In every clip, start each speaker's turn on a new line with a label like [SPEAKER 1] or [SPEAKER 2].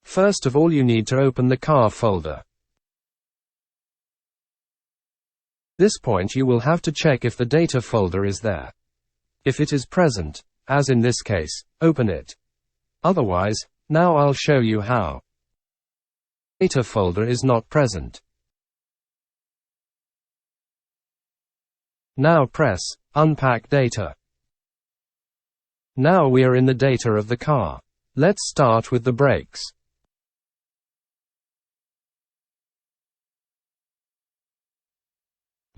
[SPEAKER 1] First of all, you need to open the car folder. This point you will have to check if the data folder is there. If it is present, as in this case, open it. Otherwise, now I'll show you how. Data folder is not present. Now press Unpack Data. Now we are in the data of the car. Let's start with the brakes.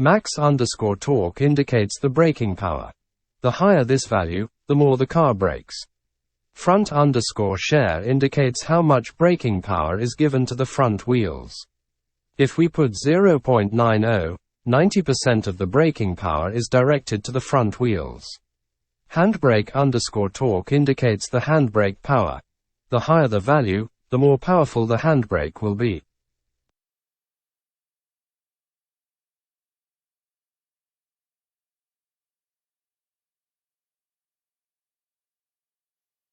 [SPEAKER 1] Max_torque indicates the braking power. The higher this value, the more the car brakes. Front_share indicates how much braking power is given to the front wheels. If we put 0.90, 90% of the braking power is directed to the front wheels. Handbrake_torque indicates the handbrake power. The higher the value, the more powerful the handbrake will be.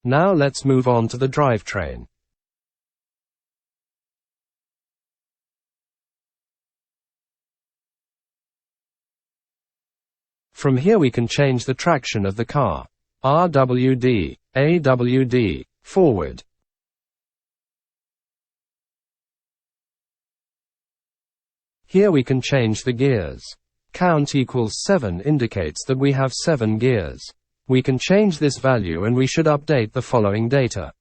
[SPEAKER 1] Now let's move on to the drivetrain. From here we can change the traction of the car. RWD, AWD, forward. Here we can change the gears. Count equals 7 indicates that we have 7 gears. We can change this value and we should update the following data.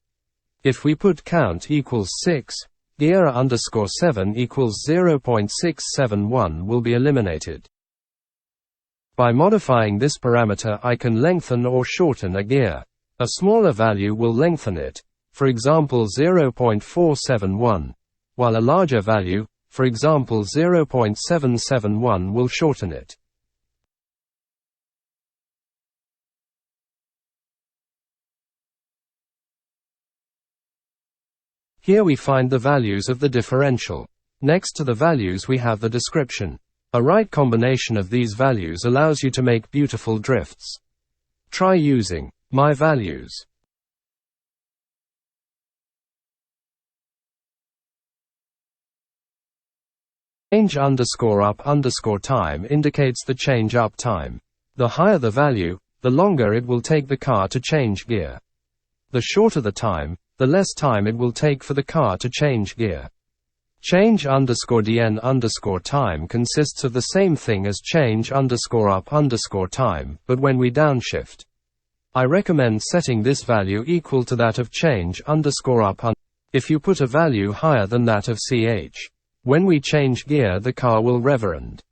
[SPEAKER 1] If we put count equals 6, gear_7 equals 0.671 will be eliminated. By modifying this parameter I can lengthen or shorten a gear. A smaller value will lengthen it, for example 0.471, while a larger value, for example 0.771 will shorten it. Here we find the values of the differential. Next to the values we have the description. A right combination of these values allows you to make beautiful drifts. Try using my values. Change_up_time indicates the change up time. The higher the value, the longer it will take the car to change gear. The shorter the time, the less time it will take for the car to change gear. Change_dn_time consists of the same thing as change_up_time, but when we downshift. I recommend setting this value equal to that of change_up. If you put a value higher than that of ch. When we change gear the car will reverend.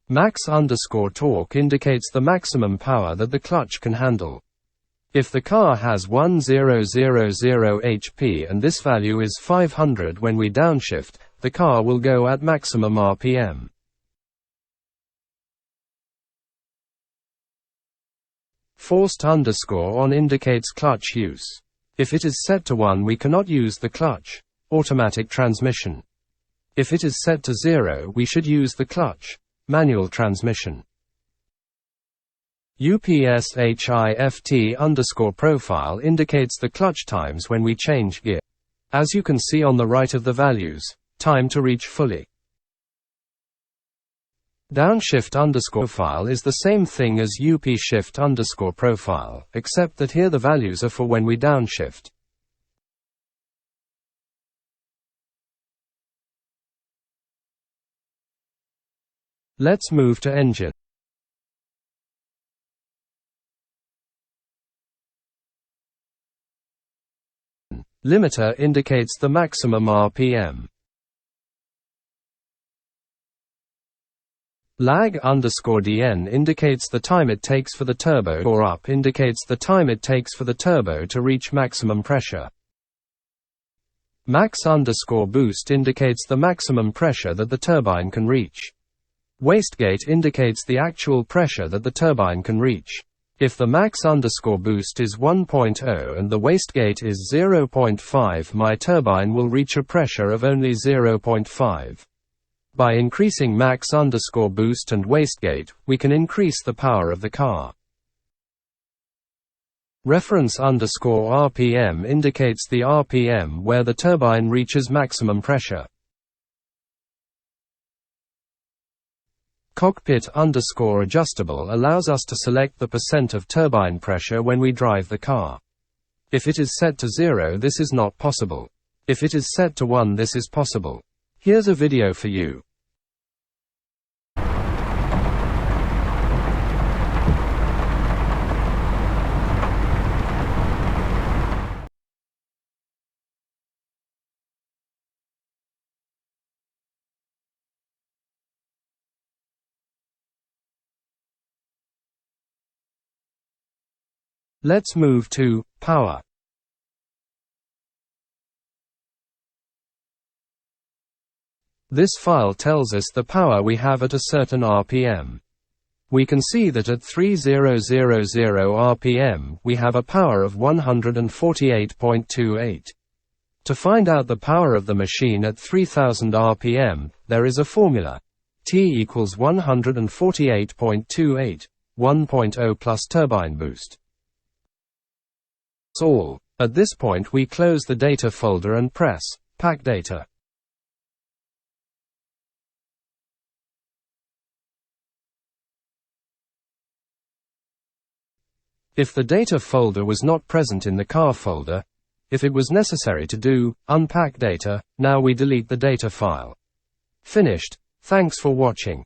[SPEAKER 1] Max_torque indicates the maximum power that the clutch can handle. If the car has 1000 HP and this value is 500 when we downshift, the car will go at maximum RPM. Forced_on indicates clutch use. If it is set to 1 we cannot use the clutch. Automatic transmission. If it is set to 0 we should use the clutch. Manual transmission. UPSHIFT_profile indicates the clutch times when we change gear. As you can see on the right of the values, time to reach fully. Downshift_profile is the same thing as UPShift_profile, except that here the values are for when we downshift. Let's move to engine. Limiter indicates the maximum RPM. Lag_dn indicates the time it takes for the turbo, or up indicates the time it takes for the turbo to reach maximum pressure. Max_boost indicates the maximum pressure that the turbine can reach. Wastegate indicates the actual pressure that the turbine can reach. If the max_boost is 1.0 and the wastegate is 0.5, my turbine will reach a pressure of only 0.5. By increasing max_boost and wastegate, we can increase the power of the car. Reference_RPM indicates the RPM where the turbine reaches maximum pressure. Cockpit_adjustable allows us to select the % of turbine pressure when we drive the car. If it is set to 0, this is not possible. If it is set to 1, this is possible. Here's a video for you. Let's move to power. This file tells us the power we have at a certain RPM. We can see that at 3000 RPM, we have a power of 148.28. To find out the power of the machine at 3000 RPM, there is a formula. T equals 148.28, 1.0 plus turbine boost. That's all. At this point we close the data folder and press Pack Data. If the data folder was not present in the car folder, if it was necessary to do unpack data, now we delete the data file. Finished. Thanks for watching.